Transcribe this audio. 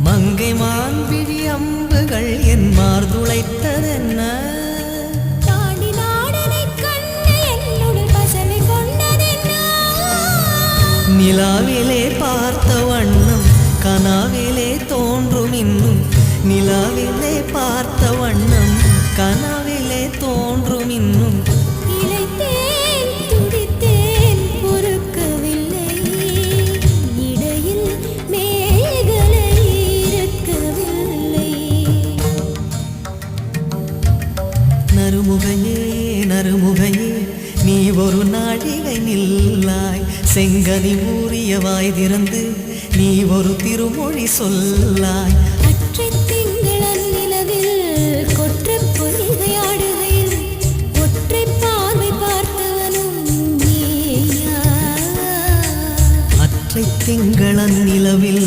மங்கை மான்பிழி அம்புகள் என் மார்துளைத்ததென்ன நிலாவிலே பார்த்த வண்ணம் கனாவிலே தோன்றும் இன்னும் நிலாவிலே பார்த்த வண்ணம் கனாவிலே தோன்றும் இன்னும் நறுமுகையே நறுமுகையே நீ ஒரு நாழிகை நில்லாய் செங்கனி ஊறிய வாய் திறந்து நீ ஒரு திருமொழி சொல்லாய் அற்றை திங்களன் நிலவில் கொற்ற பொய்கையாடுகையில் ஒற்றை பார்வை பார்த்தவனும் நீயா அற்றை திங்களன் நிலவில்